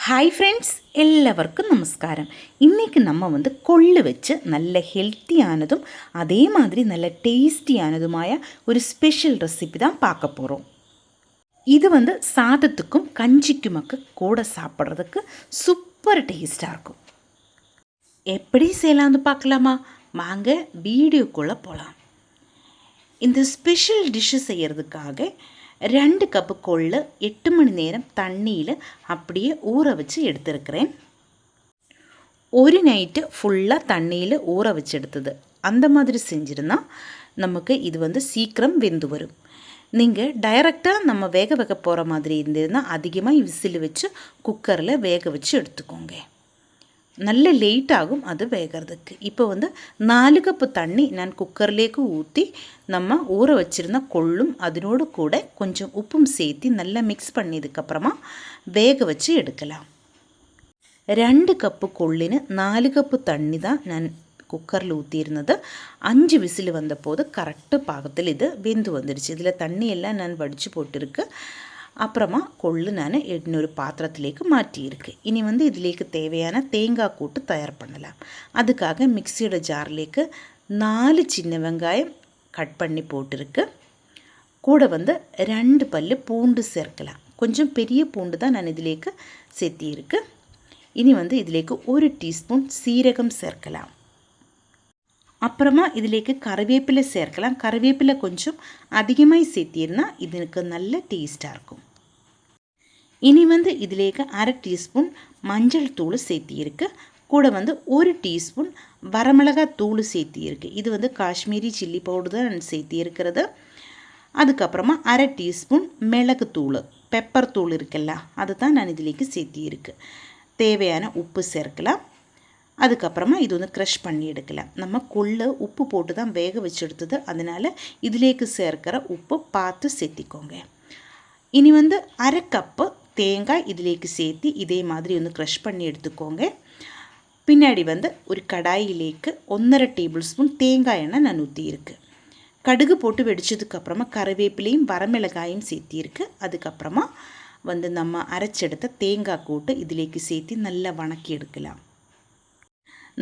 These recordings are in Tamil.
ஹாய் ஃப்ரெண்ட்ஸ், எல்லாருக்கும் நமஸ்காரம். இன்றைக்கி நம்ம கொள்ளு வச்சு நல்ல ஹெல்த்தியானதும் அதே மாதிரி நல்ல டேஸ்டியானதுമായ ஒரு ஸ்பெஷல் ரெசிபி தான் பார்க்க போகிறோம். இது சாதத்துக்கும் கஞ்சிக்குமக்கு கூட சாப்பிட்றதுக்கு சூப்பர் டேஸ்ட்டாக இருக்கும். எப்படி செய்யலாம்னு பார்க்கலாமா? வாங்க வீடியோக்குள்ளே போகலாம். இந்த ஸ்பெஷல் டிஷ்ஷு செய்கிறதுக்காக 2 கப்பு கொள்ளு 8 மணி நேரம் தண்ணியில் அப்படியே ஊற வச்சு எடுத்துருக்கிறேன். ஒரு நைட்டு ஃபுல்லாக தண்ணியில் ஊற வச்சு எடுத்தது. அந்த மாதிரி செஞ்சிருந்தால் நமக்கு இது சீக்கிரம் வெந்து வரும். நீங்கள் டைரெக்டாக நம்ம வேக வைக்க போகிற மாதிரி இருந்ததுன்னா அதிகமாக விசில் வச்சு குக்கரில் வேக வச்சு எடுத்துக்கோங்க. நல்ல லேட் ஆகும் அது வேகிறதுக்கு. இப்போ 4 கப்பு தண்ணி நான் குக்கர்லேக்கு ஊற்றி நம்ம ஊற வச்சுருந்த கொள்ளும் அதனோடு கூட கொஞ்சம் உப்பும் சேர்த்து நல்லா மிக்ஸ் பண்ணதுக்கப்புறமா வேக வச்சு எடுக்கலாம். 2 கப்பு கொள்ளிന് 4 கப்பு தண்ணி தான் நான் குக்கரில் ஊற்றியிருந்தது. 5 விசில் வந்தபோது கரெக்டு பாகத்தில் இது வெந்து வந்துடுச்சு. இதில் தண்ணி எல்லாம் நான் வடித்து போட்டிருக்கு. அப்புறமா கொள்ளு நான் இன்னொரு பாத்திரத்திலேக்கு மாற்றியிருக்கு. இனி இதிலேக்கு தேவையான தேங்காய் கூட்டு தயார் பண்ணலாம். அதுக்காக மிக்சியோட ஜார்லேக்கு 4 சின்ன வெங்காயம் கட் பண்ணி போட்டிருக்கு. கூட 2 பல்லு பூண்டு சேர்க்கலாம். கொஞ்சம் பெரிய பூண்டு தான் நான் இதிலேக்கு சேர்த்தியிருக்கு. இனி இதிலேக்கு 1 டீஸ்பூன் சீரகம் சேர்க்கலாம். அப்புறமா இதிலேக்கு கறிவேப்பிலை சேர்க்கலாம். கறிவேப்பிலை கொஞ்சம் அதிகமாக சேர்த்திருந்தால் இதுக்கு நல்ல டேஸ்ட்டாக இருக்கும். இனி இதிலேக்கு 1/2 டீஸ்பூன் மஞ்சள் தூள் சேர்த்தியிருக்கு. கூட 1 டீஸ்பூன் வரமிளகாய் தூள் சேர்த்தியிருக்கு. இது காஷ்மீரி சில்லி பவுடர் தான் நான் சேர்த்தியிருக்கிறது. அதுக்கப்புறமா 1/2 டீஸ்பூன் மிளகு தூள், பெப்பர் தூள் இருக்குல்ல, அது தான் நான் இதிலேக்கு சேர்த்தியிருக்கு. தேவையான உப்பு சேர்க்கலாம். அதுக்கப்புறமா இது க்ரஷ் பண்ணி எடுக்கலாம். நம்ம கொள்ளு உப்பு போட்டு தான் வேக வச்சு எடுத்தது. அதனால் இதிலேக்கு சேர்க்கிற உப்பு பார்த்து சேர்த்திக்கோங்க. இனி 1/2 கப்பு தேங்காய் இதிலேக்கு சேர்த்து இதே மாதிரி க்ரஷ் பண்ணி எடுத்துக்கோங்க. பின்னாடி ஒரு கடாயிலேக்கு 1.5 டேபிள் ஸ்பூன் தேங்காய் எண்ணெய் நான் ஊற்றியிருக்கு. கடுகு போட்டு வெடிச்சதுக்கப்புறமா கறிவேப்பிலையும் வரமிளகாயும் சேர்த்தியிருக்கு. அதுக்கப்புறமா நம்ம அரைச்செடுத்த தேங்காய் கூட்டு இதிலேக்கு சேர்த்து நல்லா வணக்கி எடுக்கலாம்.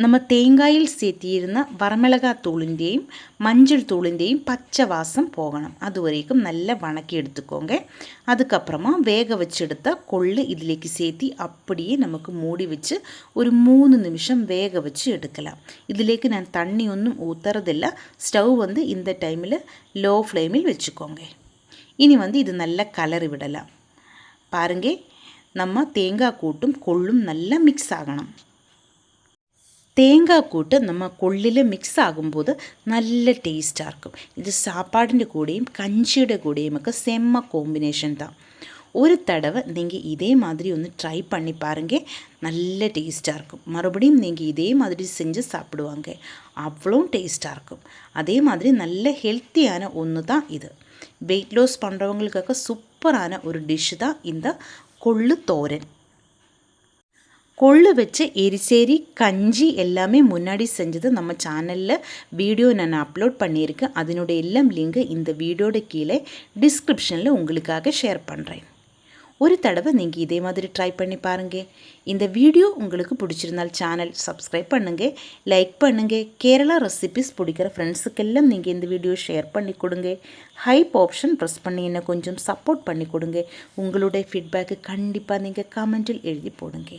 நம்ம தேங்காயில் சேர்த்தியிருந்த வரமிளகாய் தூளிൻ്റെയും மஞ்சள் தூளிൻ്റെയും பச்சை வாசம் போகணும். அது வரைக்கும் நல்லா வணக்கி எடுத்துக்கோங்க. அதுக்கப்புறமா வேக வச்செடுத்த கொள்ளு இதிலேக்கு சேர்த்தி அப்படியே நமக்கு மூடி வச்சு ஒரு 3 நிமிஷம் வேக வச்சு எடுக்கலாம். இதிலேக்கு நான் தண்ணி ஒன்றும் ஊற்றுறதில்ல. ஸ்டவ் இந்த டைமில் லோ ஃப்ளேமில் வச்சுக்கோங்க. இனி இது நல்லா கலரி விடலாம். பாருங்க, நம்ம தேங்காய் கூட்டும் கொள்ளும் நல்லா மிக்ஸ் ஆகணும். தேங்காய் கூட்டு நம்ம கொள்ளில் மிக்ஸ் ஆகும்போது நல்ல டேஸ்ட்டாக இருக்கும். இது சாப்பாടിൻ്റെ കൂടെയും കഞ്ചിയുടെ കൂടെയും ഒക്കെ செம்ம காம்பினேஷன் தான். ஒரு தடவை நீங்கள் இதே மாதிரி ட்ரை பண்ணி பாருங்கள். நல்ல டேஸ்ட்டாக இருக்கும். மறுபடியும் நீங்கள் இதே மாதிரி செஞ்சு சாப்பிடுவாங்க. அவ்வளோ டேஸ்ட்டாக இருக்கும். அதே மாதிரி நல்ல ஹெல்த்தியான ஒன்று தான் இது. வெயிட் லாஸ் பண்ணுறவங்களுக்காக சூப்பரான ஒரு டிஷ்ஷு தான் இந்த கொள்ளு தோரன். கொள்ளு வச்சு எரிசேரி கஞ்சி எல்லாமே முன்னாடி செஞ்சது நம்ம சேனலில் வீடியோ நான் அப்லோட் பண்ணியிருக்கேன். அதனுடைய எல்லாம் லிங்க் இந்த வீடியோட கீழே டிஸ்கிரிப்ஷனில் உங்களுக்காக ஷேர் பண்ணுறேன். ஒரு தடவை நீங்கள் இதே மாதிரி ட்ரை பண்ணி பாருங்கள். இந்த வீடியோ உங்களுக்கு பிடிச்சிருந்தால் சேனல் சப்ஸ்கிரைப் பண்ணுங்கள், லைக் பண்ணுங்கள். கேரளா ரெசிபிஸ் பிடிக்கிற ஃப்ரெண்ட்ஸுக்கெல்லாம் நீங்கள் இந்த வீடியோ ஷேர் பண்ணி கொடுங்க. ஹைப் ஆப்ஷன் ப்ரெஸ் பண்ணி என்ன கொஞ்சம் சப்போர்ட் பண்ணி கொடுங்க. உங்களுடைய ஃபீட்பேக்கு கண்டிப்பாக நீங்கள் கமெண்ட்டில் எழுதி போடுங்க.